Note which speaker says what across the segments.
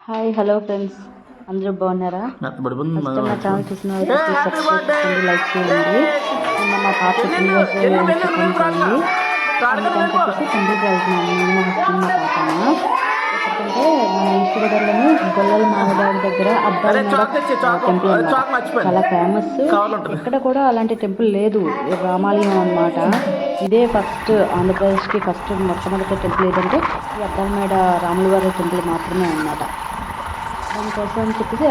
Speaker 1: Hi hello friends, అందరూ బాగున్నారా? First నా ఛానల్ చూసిన వాళ్ళు సబ్స్క్రైబ్ చేసుకోండి, లైక్ చేయండి. నిన్న మా పాప పుట్టినరోజు చేయండి, అందుకని చెప్పేసి తండ్రికి వెళ్తున్నాను నేను, మా హస్బెండ్, మా పాపను. ఎందుకంటే మన ఈస్ట్ గోదావరిలోని గొల్లల మామిడాల దగ్గర అద్దాల టెంపుల్ అన్నమాట, చాలా ఫేమస్. ఎక్కడ కూడా అలాంటి టెంపుల్ లేదు, రామాలయం అన్నమాట. ఇదే ఫస్ట్ ఆంధ్రప్రదేశ్కి ఫస్ట్ మొట్టమొదటి టెంపుల్ ఏదంటే ఈ అద్దాల మేడ రాముల వారి టెంపుల్ మాత్రమే అన్నమాట. దానికోసం అని చెప్పేసి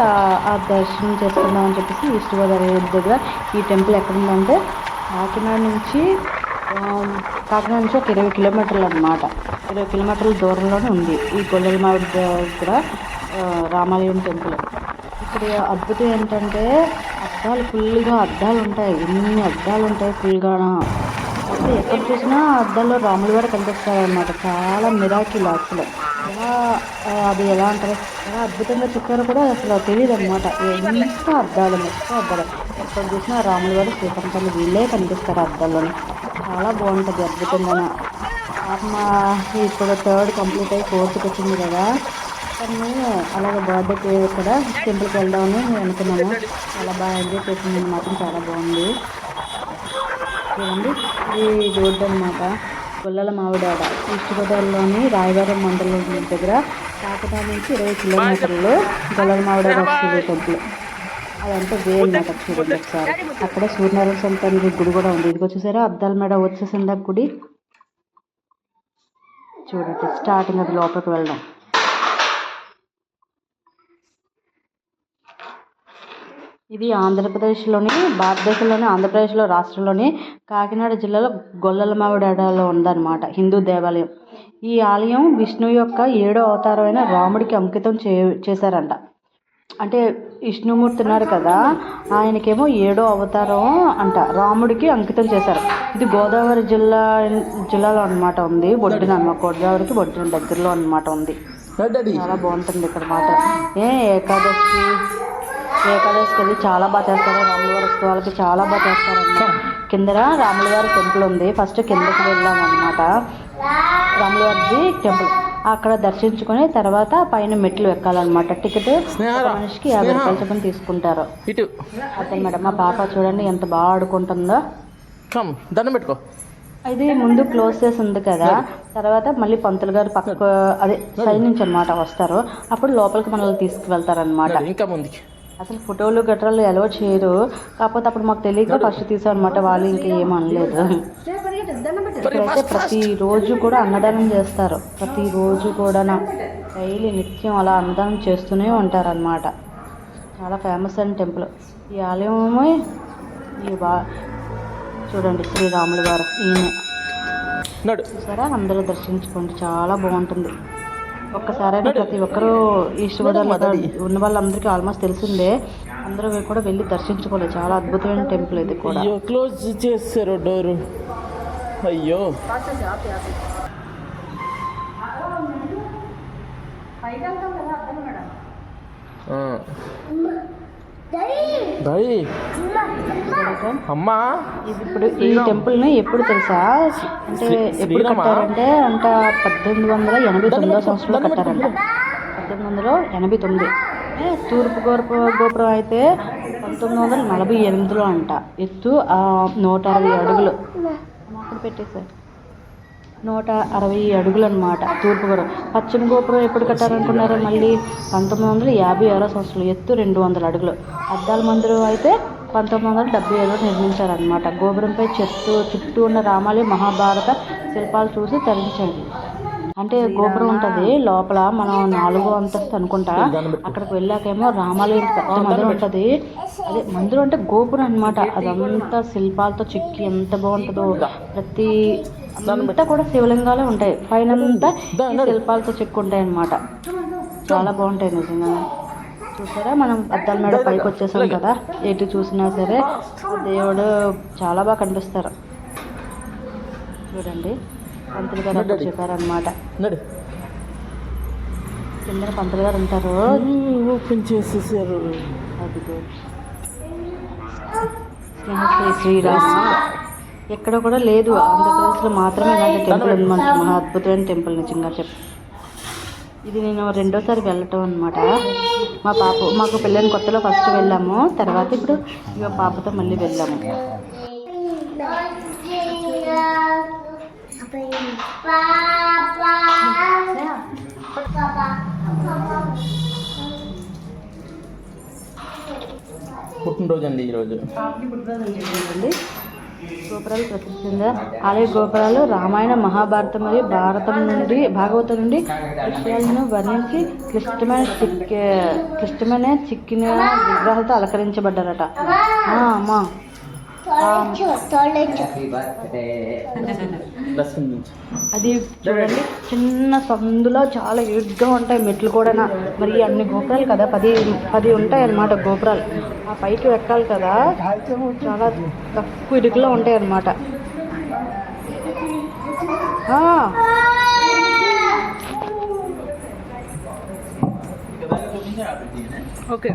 Speaker 1: ఆ దర్శనం చేసుకుందాం అని చెప్పేసి ఈస్ట్ గోదావరి దగ్గర ఈ టెంపుల్ ఎక్కడుందంటే కాకినాడ నుంచి ఒక 20 కిలోమీటర్లు అన్నమాట. 20 కిలోమీటర్ల దూరంలోనే ఉంది ఈ గొల్లల మామిడి దగ్గర రామాలయం టెంపుల్. ఇక్కడ అద్భుతం ఏంటంటే అద్దాలు ఫుల్గా అద్దాలు ఉంటాయి, ఎన్ని అద్దాలు ఉంటాయి ఫుల్గా. అయితే ఎక్కడ చూసినా అద్దాల్లో రాముల వారు కనిపిస్తారనమాట. చాలా మిరాకిల్ అసలు. అది ఎలా అంటారు, ఎలా అద్భుతంగా చెప్పారో కూడా అసలు తెలియదు అనమాట. మొత్తం అద్దాలు ఎక్కడ చూసినా రాముల వారు శ్రీకాంతాలు వీళ్ళే కనిపిస్తారు అద్దాల్లోనే. చాలా బాగుంటుంది అద్భుతంగా. మా ఇప్పుడు 3rd కంప్లీట్ అయ్యి 4th వచ్చింది కదా, కానీ అలాగే బర్త్డేకి కూడా టెంపుల్కి వెళ్దామని నేను అనుకున్నాను. చాలా బాగా ఎంజాయ్ చేసింది, మాత్రం చాలా బాగుంది. చూడండి, ఇది రోడ్డు అనమాట, గొల్లల మామిడాడ, ఈస్ట్ గోదావరిలోని రాయవరం మండలం దగ్గర కాకినాడ నుంచి 20 కిలోమీటర్లు గొల్లల మామిడాడ వస్తుంది టెంపుల్. అదంతా వేరు మాట. చూడండి ఒకసారి, అక్కడే సూర్యనారాయణ స్వామి గుడి కూడా ఉంది. ఇదిగో చూసారా అద్దాల మేడ వచ్చేసింది ఆ గుడి. చూడండి స్టార్టింగ్ అది లోపలికి వెళ్దాం. ఇది ఆంధ్రప్రదేశ్లోని భారతదేశంలోని ఆంధ్రప్రదేశ్లో రాష్ట్రంలోని కాకినాడ జిల్లాలో గొల్లల మామిడాడలో ఉందన్నమాట హిందూ దేవాలయం. ఈ ఆలయం విష్ణువు యొక్క 7వ అవతారమైన రాముడికి అంకితం చేశారంట. అంటే విష్ణుమూర్తి ఉన్నారు కదా, ఆయనకేమో 7వ అవతారం అంట, రాముడికి అంకితం చేశారు. ఇది గోదావరి జిల్లాలో అనమాట ఉంది, బొడ్డున అనమాట, గోదావరికి బొడ్డున దగ్గరలో అనమాట ఉంది. చాలా బాగుంటుంది ఇక్కడ మాట. ఏకాదశికి వెళ్ళి చాలా బాగా చేస్తారు, రాములవారి ఉత్సవాలకి చాలా బాగా చేస్తారన్నమాట. కింద రాములవారి టెంపుల్ ఉంది, ఫస్ట్ కిందకి వెళ్ళాం అనమాట. రాములవారి టెంపుల్ అక్కడ దర్శించుకొని తర్వాత పైన మెట్లు ఎక్కాలన్నమాట. టికెట్ మనిషికి 50 రూపాయలు చొప్పున తీసుకుంటారు. అదే మేడం, మా పాప చూడండి ఎంత బాగా ఆడుకుంటుందో. దండం పెట్టుకో. ఇది ముందు క్లోజ్ చేసి ఉంది కదా, తర్వాత మళ్ళీ పంతులు గారు పక్క అదే సైడ్ నుంచి అనమాట వస్తారు, అప్పుడు లోపలికి మనల్ని తీసుకువెళ్తారనమాట. ఇంకా ముందుకి అసలు ఫోటోలు గట్రాలు ఎలవ చేయరు, కాకపోతే అప్పుడు మాకు తెలియక ఫస్ట్ తీసాం అనమాట, వాళ్ళు ఇంకా ఏం అనలేదు. ఇక్కడైతే ప్రతిరోజు కూడా అన్నదానం చేస్తారు, ప్రతిరోజు కూడా డైలీ నిత్యం అలా అన్నదానం చేస్తూనే ఉంటారనమాట. చాలా ఫేమస్ అయిన టెంపుల్ ఈ ఆలయము. చూడండి శ్రీరాముల వారు ఈయన. సరే అందరూ దర్శించుకోండి, చాలా బాగుంటుంది. ఒక్కసారైనా ప్రతి ఒక్కరూ ఈస్ట్ గోదావరి ఉన్న వాళ్ళందరికీ ఆల్మోస్ట్ తెలిసిందే, అందరూ కూడా వెళ్ళి దర్శించుకోలేదు. చాలా అద్భుతమైన టెంపుల్ ఇది కూడా.
Speaker 2: క్లోజ్ చేశారు డోరు. అయ్యో అమ్మా,
Speaker 1: ఇప్పుడు ఈ టెంపుల్ ని ఎప్పుడు తెలుసా, అంటే ఎప్పుడు కట్టారంటే 1889 సంవత్సరంలో కట్టారంట. 1889. తూర్పు గోపురం అయితే 1948లో అంట. ఎత్తు 160 అడుగులు. అక్కడ పెట్టేశారు 160 అడుగులు అనమాట తూర్పు గోపురం. పశ్చిమ గోపురం ఎప్పుడు కట్టారనుకున్నారు, మళ్ళీ 1956 సంవత్సరంలో, ఎత్తు 200 అడుగులు. అద్దాల మందిరం అయితే 1977లో నిర్మించారనమాట. గోపురంపై చుట్టూ ఉన్న రామాలయం మహాభారత శిల్పాలు చూసి తరించండి. అంటే గోపురం ఉంటుంది లోపల, మనం 4వ అంతస్తు అనుకుంటా, అక్కడికి వెళ్ళాకేమో రామాలయం పెద్ద మందిరం ఉంటుంది. అదే మందిరం అంటే గోపురం అనమాట, అదంతా శిల్పాలతో చెక్కి ఎంత బాగుంటుందో. ప్రతి అంతా కూడా శివలింగాలే ఉంటాయి, పైన శిల్పాలతో చెక్కు ఉంటాయి అన్నమాట. చాలా బాగుంటాయి నిజంగా. చూసారా, మనం అద్దాల మేడ పైకి వచ్చేసాం కదా, ఎటు చూసినా సరే దేవుడు చాలా బాగా కనిపిస్తారు. చూడండి పంతులు గారు అప్పుడు చెప్పారనమాట, కింద పంతులు గారు ఉంటారు.
Speaker 2: ఓపెన్ చేసేసారు.
Speaker 1: స్నేహశ్రీ శ్రీరామ ఎక్కడ కూడా లేదు, ఆంధ్రప్రదేశ్లో మాత్రమే ఇలాంటి టెంపుల్ ఉందన్నమాట. మహా అద్భుతమైన టెంపుల్ నిజంగా ఇది నేను రెండోసారి వెళ్ళటం అనమాట. మాకు పెళ్ళైన కొత్తలో ఫస్ట్ వెళ్ళాము, తర్వాత ఇప్పుడు ఇక పాపతో మళ్ళీ వెళ్ళాము.
Speaker 2: పుట్టినరోజు అండి ఈరోజు.
Speaker 1: గోపురాలు ప్రసిద్ధంగా ఆలయ గోపురాలు రామాయణ మహాభారతం మరియు భాగవతం నుండి విషయాలను వర్ణించి క్లిష్టమైన చిక్కిన విగ్రహాలతో అలంకరించబడ్డారట. అమ్మా అది చూడండి, చిన్న సందులో చాలా ఇరుగ్గా ఉంటాయి మెట్లు కూడా. మరి అన్ని గోపురాలు కదా, 10 ఉంటాయి అన్నమాట గోపురాలు. ఆ పైకి ఎక్కాలి కదా, చాలా తక్కువ ఇరుకులో ఉంటాయి అన్నమాట. ఓకే,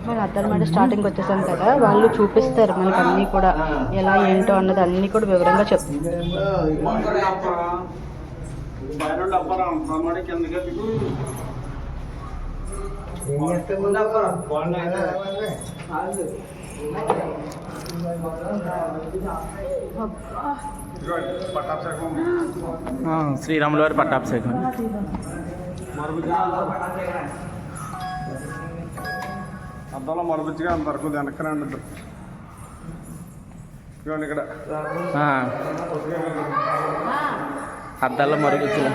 Speaker 1: మన అద్దనమాట స్టార్టింగ్ వచ్చేసాం కదా, వాళ్ళు చూపిస్తారు మనకు అన్నీ కూడా, ఎలా ఏంటో అన్నది అన్నీ కూడా వివరంగా చెప్తారు.
Speaker 2: శ్రీరాముల వారి పట్టాభిషేకం.
Speaker 3: అద్దంలో మరబుచ్చిగా అంతవరకు వెనక్కనండి ఇక్కడ
Speaker 2: అద్దాల్లో మరుగుజ్జులు.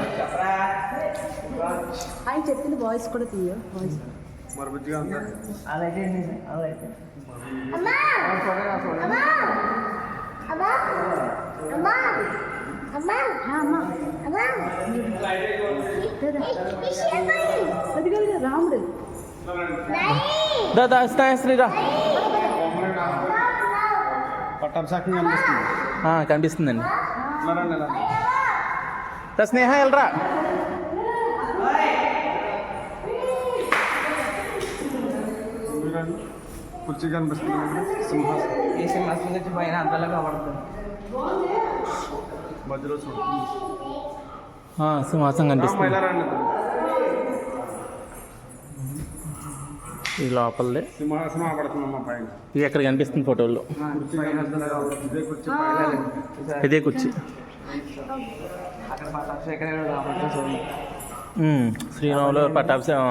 Speaker 1: ఆయన చెప్పింది వాయిస్ కూడా తీయ, వాయిస్
Speaker 3: మరబుచ్చిగా అంటారు.
Speaker 1: రాముడు
Speaker 2: దాదా శ్రీరా
Speaker 3: పట్టాభిషేకం కనిపిస్తుంది.
Speaker 2: కనిపిస్తుందండి. స్నేహ వెళ్ళరా.
Speaker 3: కుర్చీ కనిపిస్తుంది,
Speaker 2: సింహాసనం నుంచి పైన అంతలో కనబడుతుంది.
Speaker 3: మధ్యలో
Speaker 2: సింహాసనం కనిపిస్తుంది. ఈ లోపలే
Speaker 3: సింహాసనం పడుతుందమ్మా పైన.
Speaker 2: ఇది ఎక్కడ కనిపిస్తుంది ఫోటోల్లో. ఇదే కుర్చీ. శ్రీరాములు పట్టాభిషేకం.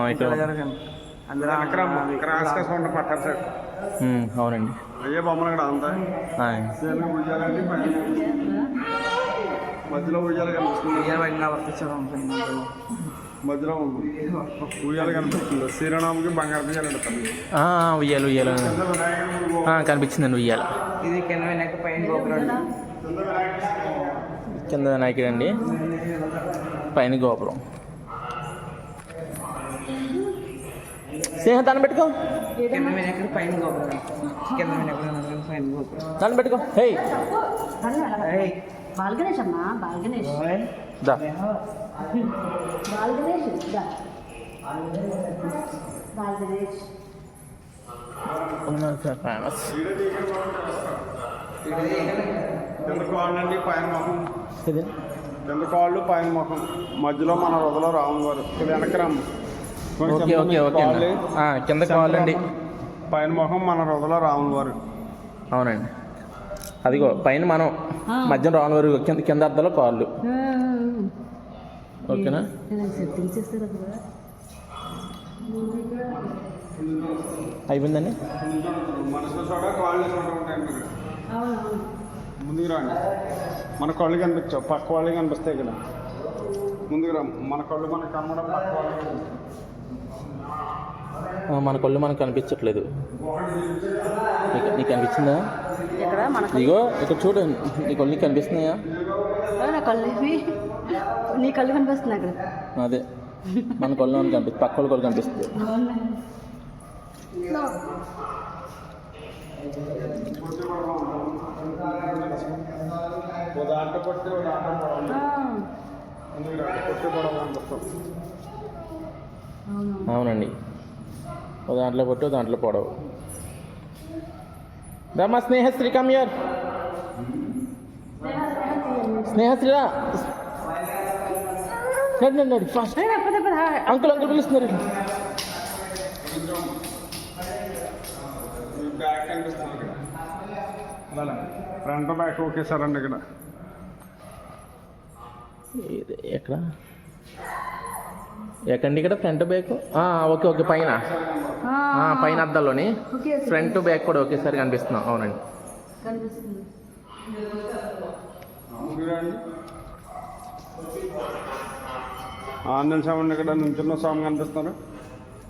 Speaker 2: అవునండి.
Speaker 3: అయ్యే బొమ్మలు కూడా అంతా మధ్యలో ఉయ్యాలు కనిపిస్తుంది. మధ్యలో ఉయ్యాలు కనిపిస్తుంది. శ్రీరాముకి బంగారు
Speaker 2: ఉయ్యాలు ఉయ్యాలు కనిపించిందండి. ఉయ్యాల
Speaker 4: ఇది కింద వినాయక పైన గోపురం.
Speaker 2: కింద వినాయకుడు అండి, పైన గోపురం. సింహతాన్ని పెట్టుకో.
Speaker 4: కింద వినాయకుడు పైన గోపురం. కింద వినాయకుడు పైన గోపురం.
Speaker 2: దాన్ని పెట్టుకో. హే
Speaker 1: బాల్గణేష్ అమ్మా, బాల్గణేష్
Speaker 2: దా.
Speaker 1: బాల్గణేష్
Speaker 2: ఫేమస్.
Speaker 3: కింద కాళ్ళండి, పైన ముఖం. కింద కాళ్ళు, పైన ముఖం. మధ్యలో మన హృదయలో రాము గారు. వెనకరాము.
Speaker 2: Okay okay okay. కింద కావాలండి,
Speaker 3: పైన ముఖం, మన హృదయలో రాముల వారు.
Speaker 2: అవునండి. అదిగో పైన మనం, మధ్యలో రాముల వారు, కింద అద్దాలో కాళ్ళు. ఓకేనా. అయిపోయిందండి.
Speaker 3: మనసులో చోట కాళ్ళు చోట ఉంటాయి. ముందుకు రండి. మన కళ్ళు కనిపించావు, పక్క వాళ్ళు కనిపిస్తాయి ఇక్కడ. ముందుకు రా. మన కళ్ళు మనకు కనబడం, పక్క వాళ్ళు
Speaker 2: మన కళ్ళు మనకు కనిపించట్లేదు. నీకు కనిపించిందా? ఇగో ఇక్కడ చూడు, నీ కళ్ళు నీకు కనిపిస్తున్నాయా?
Speaker 1: నీ కళ్ళు కనిపిస్తుంది అక్కడ.
Speaker 2: అదే మన కళ్ళు మనకు కనిపిస్తుంది, పక్క వాళ్ళ కళ్ళు కనిపిస్తుంది. అవునండి. ఓ దాంట్లో పొట్టు, దాంట్లో పొడవు. మా స్నేహ శ్రీకమ్ యార్. స్నేహశ్రీరా నడు ఫాస్ట్ అంకుల్ అంకుల్ పిలుస్తున్నారు
Speaker 3: బ్యాక్ కనిపిస్తుంది ఇక్కడ అలా ఫ్రంట్ బ్యాక్ ఓకే సార్ అండి ఇక్కడ
Speaker 2: ఎక్కడ ఎక్కండి ఇక్కడ ఫ్రంట్ బ్యాక్ ఓకే ఓకే పైన పైన అద్దాల్లోని ఫ్రంట్ బ్యాక్ కూడా ఒకేసారి కనిపిస్తున్నాం. అవునండి
Speaker 1: కనిపిస్తుంది.
Speaker 3: ఆంజనేయ స్వామి ఇక్కడ నుంచున్న స్వామి కనిపిస్తున్నారు.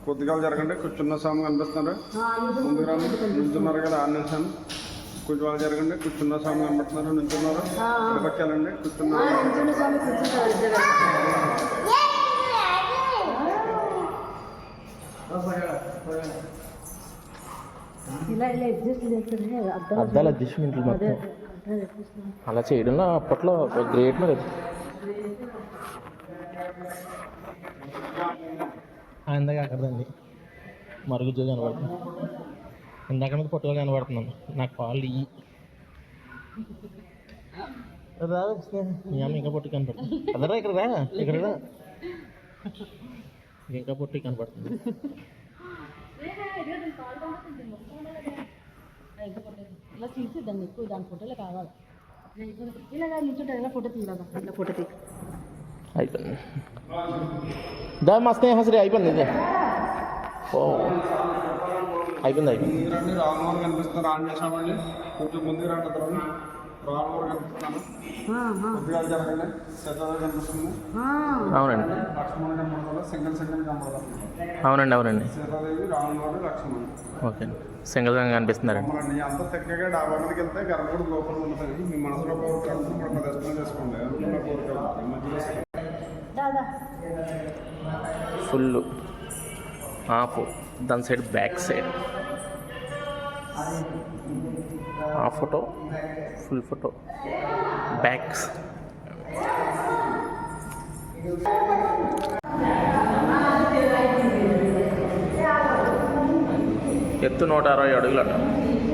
Speaker 3: కొద్దిగా జరగండి కూర్చున్న స్వామి కనిపిస్తున్నారు. ముందుగా నుంచున్నారు కదా ఆంజనేయ స్వామి. కొంచెం వాళ్ళు జరగండి కూర్చున్న స్వామి కనిపిస్తున్నారు. నుంచున్నారు పక్కెళ్ళండి కూర్చున్నారు.
Speaker 2: అద్దాల అడ్జస్ట్మెంట్లు మొత్తం అలా చేయడంలో అప్పట్లో గ్రేట్ మరి. ఇందాక అక్కడండి మరుగుజ్జు కనబడుతుంది. ఇందాక మీద పొట్టుగా కనబడుతున్నాను. నాకు పాలు ఇయ్యి రాదు మీ అమ్మ ఇంకా పొట్టు కనపడుతుంది. అదరా ఇక్కడ రా ఇక్కడ రా ఇంకా పొట్టు కనపడుతుంది.
Speaker 1: ఇలా తీసిద్దాం ఎక్కువ దాని ఫోటోలు కావాలి. ఇలాగా నిల్చుంటే ఇలా ఫోటో తీయలేదా ఇట్లా ఫోటో తీ
Speaker 2: అయిపోయింది. దా మా స్నేహశ్రీ అయిపోయింది. ఇదే అయిపోయింది అయిపోయింది.
Speaker 3: రాములు కనిపిస్తున్నారు. ఆంజనేయ స్వామి కొంచెం ముందుకు రండి. రాములు కనిపిస్తున్నాను. కొద్దిగా జరగండి. శతాలు కనిపిస్తుంది.
Speaker 2: అవునండి
Speaker 3: లక్ష్మణుడు కనపడతారు. సింగిల్ కనపడతారు.
Speaker 2: అవునండి అవునండి
Speaker 3: సీతాదేవి రాముడు లక్ష్మణుడు.
Speaker 2: ఓకే సింగిల్గా కనిపిస్తున్నారండి.
Speaker 3: మమ్మల్ని అంతా చక్కగా డాబా మీదకి వెళ్తే గర్భగుడి లోపల ఉంటుంది. మీ మనసులో కోరిక ఇప్పుడు ప్రదర్శన చేసుకోండి. అనుకున్న కోరిక మధ్యలో
Speaker 2: ఫుల్ హాఫ్ దాని side back side half photo full photo backs. ఎత్తు 160 అడుగులట.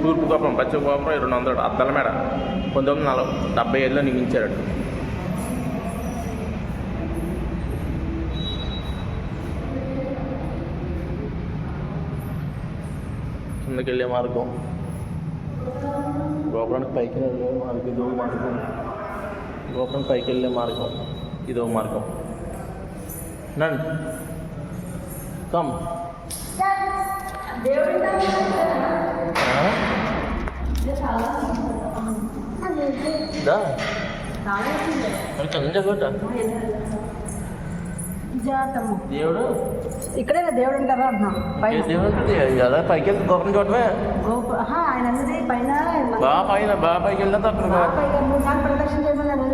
Speaker 2: తూర్పు గోపురం పశ్చిమ గోపురం 200 అద్దాల మేడ 1975లో నిర్మించారట. కిందకి వెళ్ళే మార్గం, గోపురానికి పైకి వెళ్ళే మార్గం, ఇదో మార్గం. గోపురానికి పైకి వెళ్ళే మార్గం ఇదో మార్గం. నండి కమ్ దేవుడు
Speaker 1: ఇక్కడే దేవుడు ఉంటారా అంటున్నా.
Speaker 2: అదే పైకి వెళ్తే గోపురం చూడమే.
Speaker 1: ఆయన అన్నది పైన
Speaker 2: బాగా పైకి వెళ్ళిన తప్ప
Speaker 1: ప్రదక్షిణ చేయమన్నారు.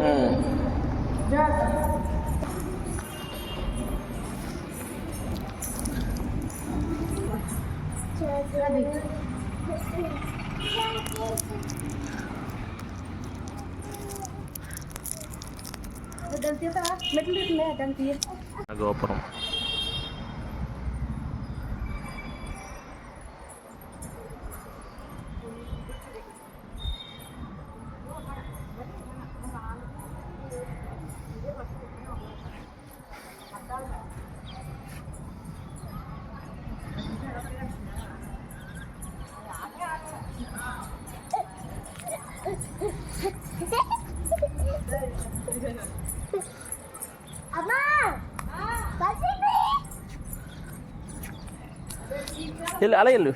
Speaker 2: గోపురం వెళ్ళు అలా వెళ్ళు.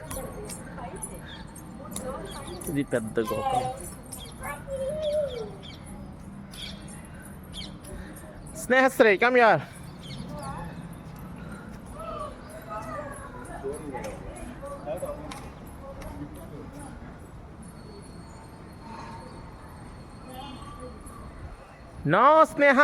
Speaker 2: ఇది పెద్ద గోపురం. స్నేహశ్రీ కమ్ యార్. నో స్నేహ.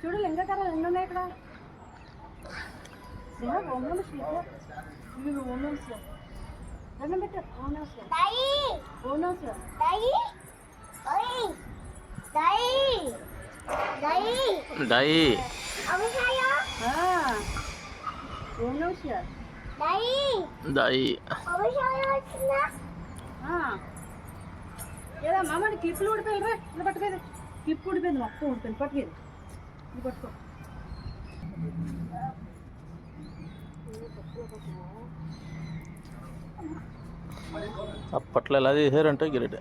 Speaker 1: చూడు లింగకారాలు ఎన్ని ఉన్నాయి ఇక్కడ. ఓం నమ శివ. ఓం నమ శివ. దండం పెట్టు. ఓం నమ శివ. ఓం నమ శివ.
Speaker 2: దాయి
Speaker 1: ఓం నమః శివాయ.
Speaker 2: దాయి
Speaker 1: ఏదా మామని క్లిప్లు ఊడిపోయింది రా, ఇలా పట్టుకోదు. క్లిప్ ఊడిపోయింది, మొత్తం ఊడిపోయింది. పట్టుకోదు, ఇది పట్టుకో.
Speaker 2: అప్పట్లో ఎలా చేశారంటే గిరెట్.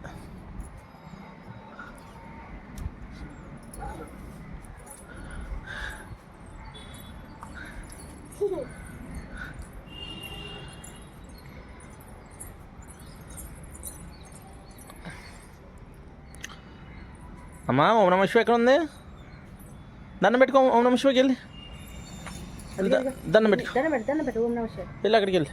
Speaker 2: అమ్మా ఓం నమ శివ ఎక్కడ ఉంది? దండం పెట్టుకో, ఓం నమ శివకి వెళ్ళి దండం పెట్టుకో,
Speaker 1: దండం పెట్టు ఓం నమః శివాయ.
Speaker 2: వెళ్ళి అక్కడికి వెళ్ళి.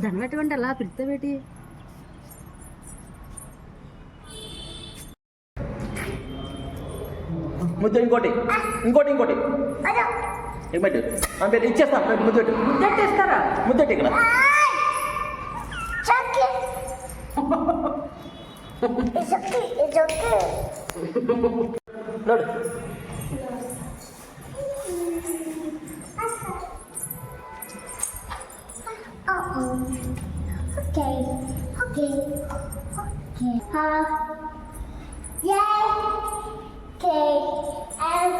Speaker 1: దండం పెట్టమంటే అలా పిలుస్తా పెట్టి.
Speaker 2: ముద్దు ఇంకోటి ఇంకోటి ఇంకోటి ఇవ్వండి, పెట్టి ఇచ్చేస్తాను. ముద్దెట్టు
Speaker 1: ముద్దెట్టేస్తారా?
Speaker 2: ముద్దెట్టు ఇక్కడ నడు.
Speaker 5: Okay. Yay. Okay. L.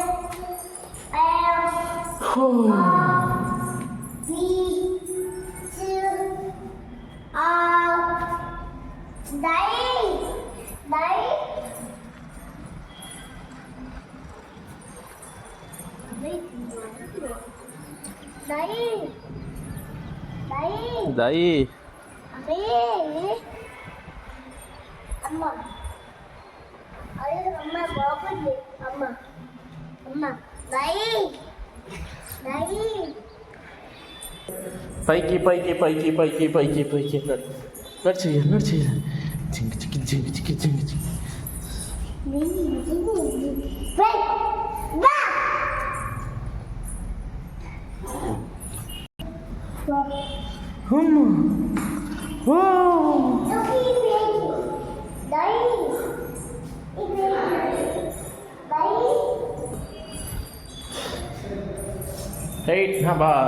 Speaker 5: B. 2.
Speaker 2: దాయి
Speaker 5: అమ్మ అయ్యో అమ్మ బాగుంది. అమ్మ అమ్మ దాయి
Speaker 2: పైకి పైకి పైకి పైకి పైకి పైకి నడిచేయాలి నడిచేయాలి. జింగి చిక్కి జింగి చిక్కి జింగి చిక్కి. Eight number.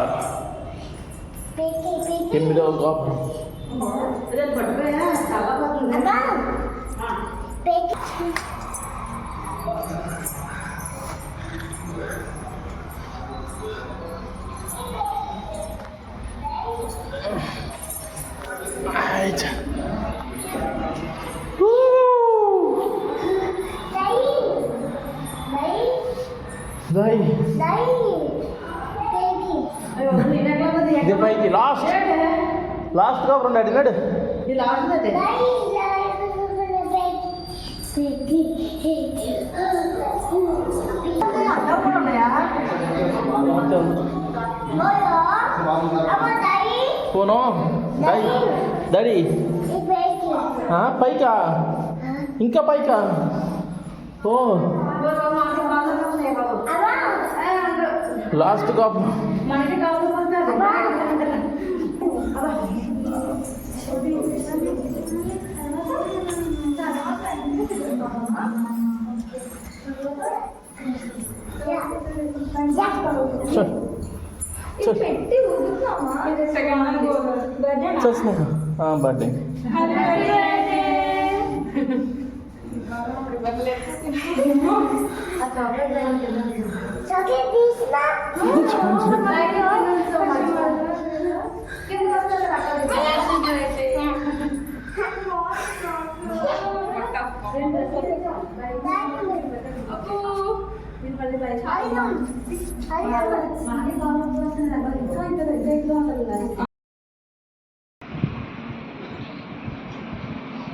Speaker 2: 8వ గోపురం. ఇది పైకి లాస్ట్ గోపురం డాడీ నడు.
Speaker 5: Ayo, Ama Dai.
Speaker 2: Phone daddy
Speaker 5: ఈ బైక్
Speaker 2: పైకా ఇంకా పైకా ఓ లాస్ట్ కాప్ చల్ చల్ చల్ స్నేహ బర్త్డే
Speaker 5: చాక్లెట్ తీసినా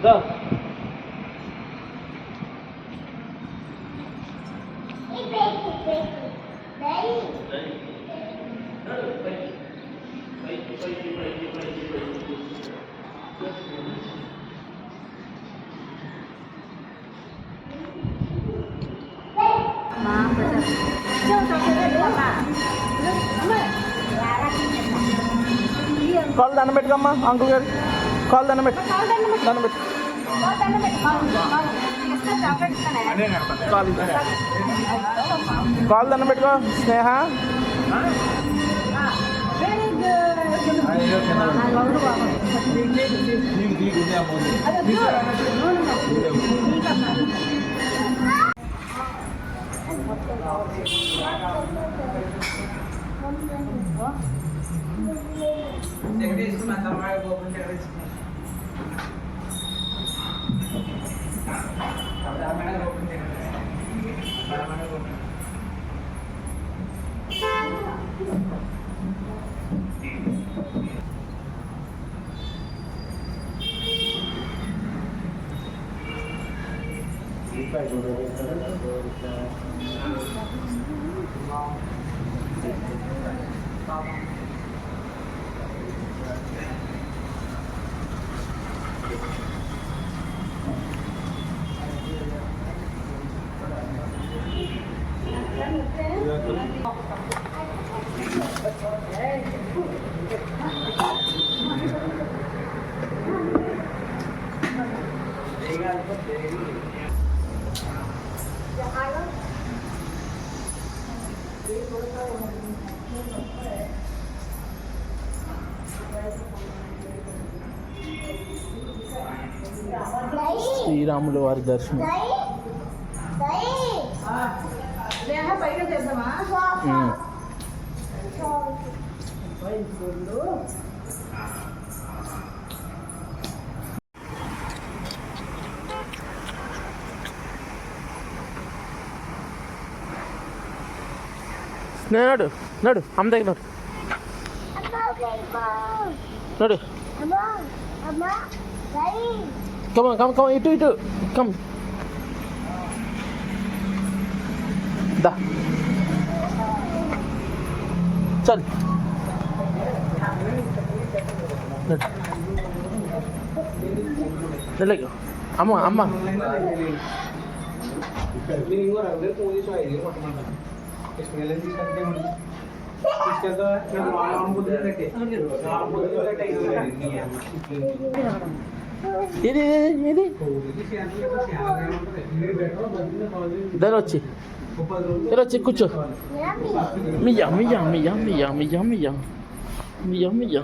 Speaker 2: దా
Speaker 5: ఈ బైక్ డాడీ
Speaker 2: కాల్ దండం పెట్టుకమ్మా అంకుల్ గారు కాల్ దండం పెట్టు దండం పెట్టు కాల్ దండం పెట్టుకో స్నేహ శ్రీరాములు వారి దర్శనం నడు నడు అమ్మ దగ్గర నడు కమ కమ కమ ఇటు ఇటు కమ్ దా చల్ నడు అమ్మ అమ్మ ఇది ఇది దాని వచ్చి వచ్చి కూర్చో మియా మియా మియా మియా మియా మియా మియా మియా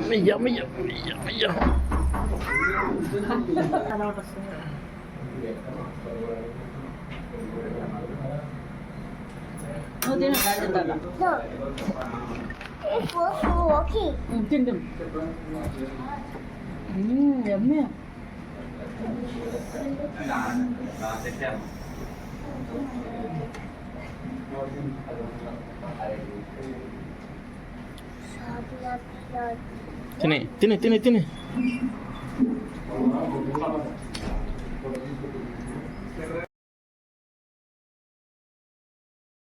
Speaker 2: మియా మియా మియా మియా
Speaker 1: యమ్మీ
Speaker 2: తిని తిని తిని తిని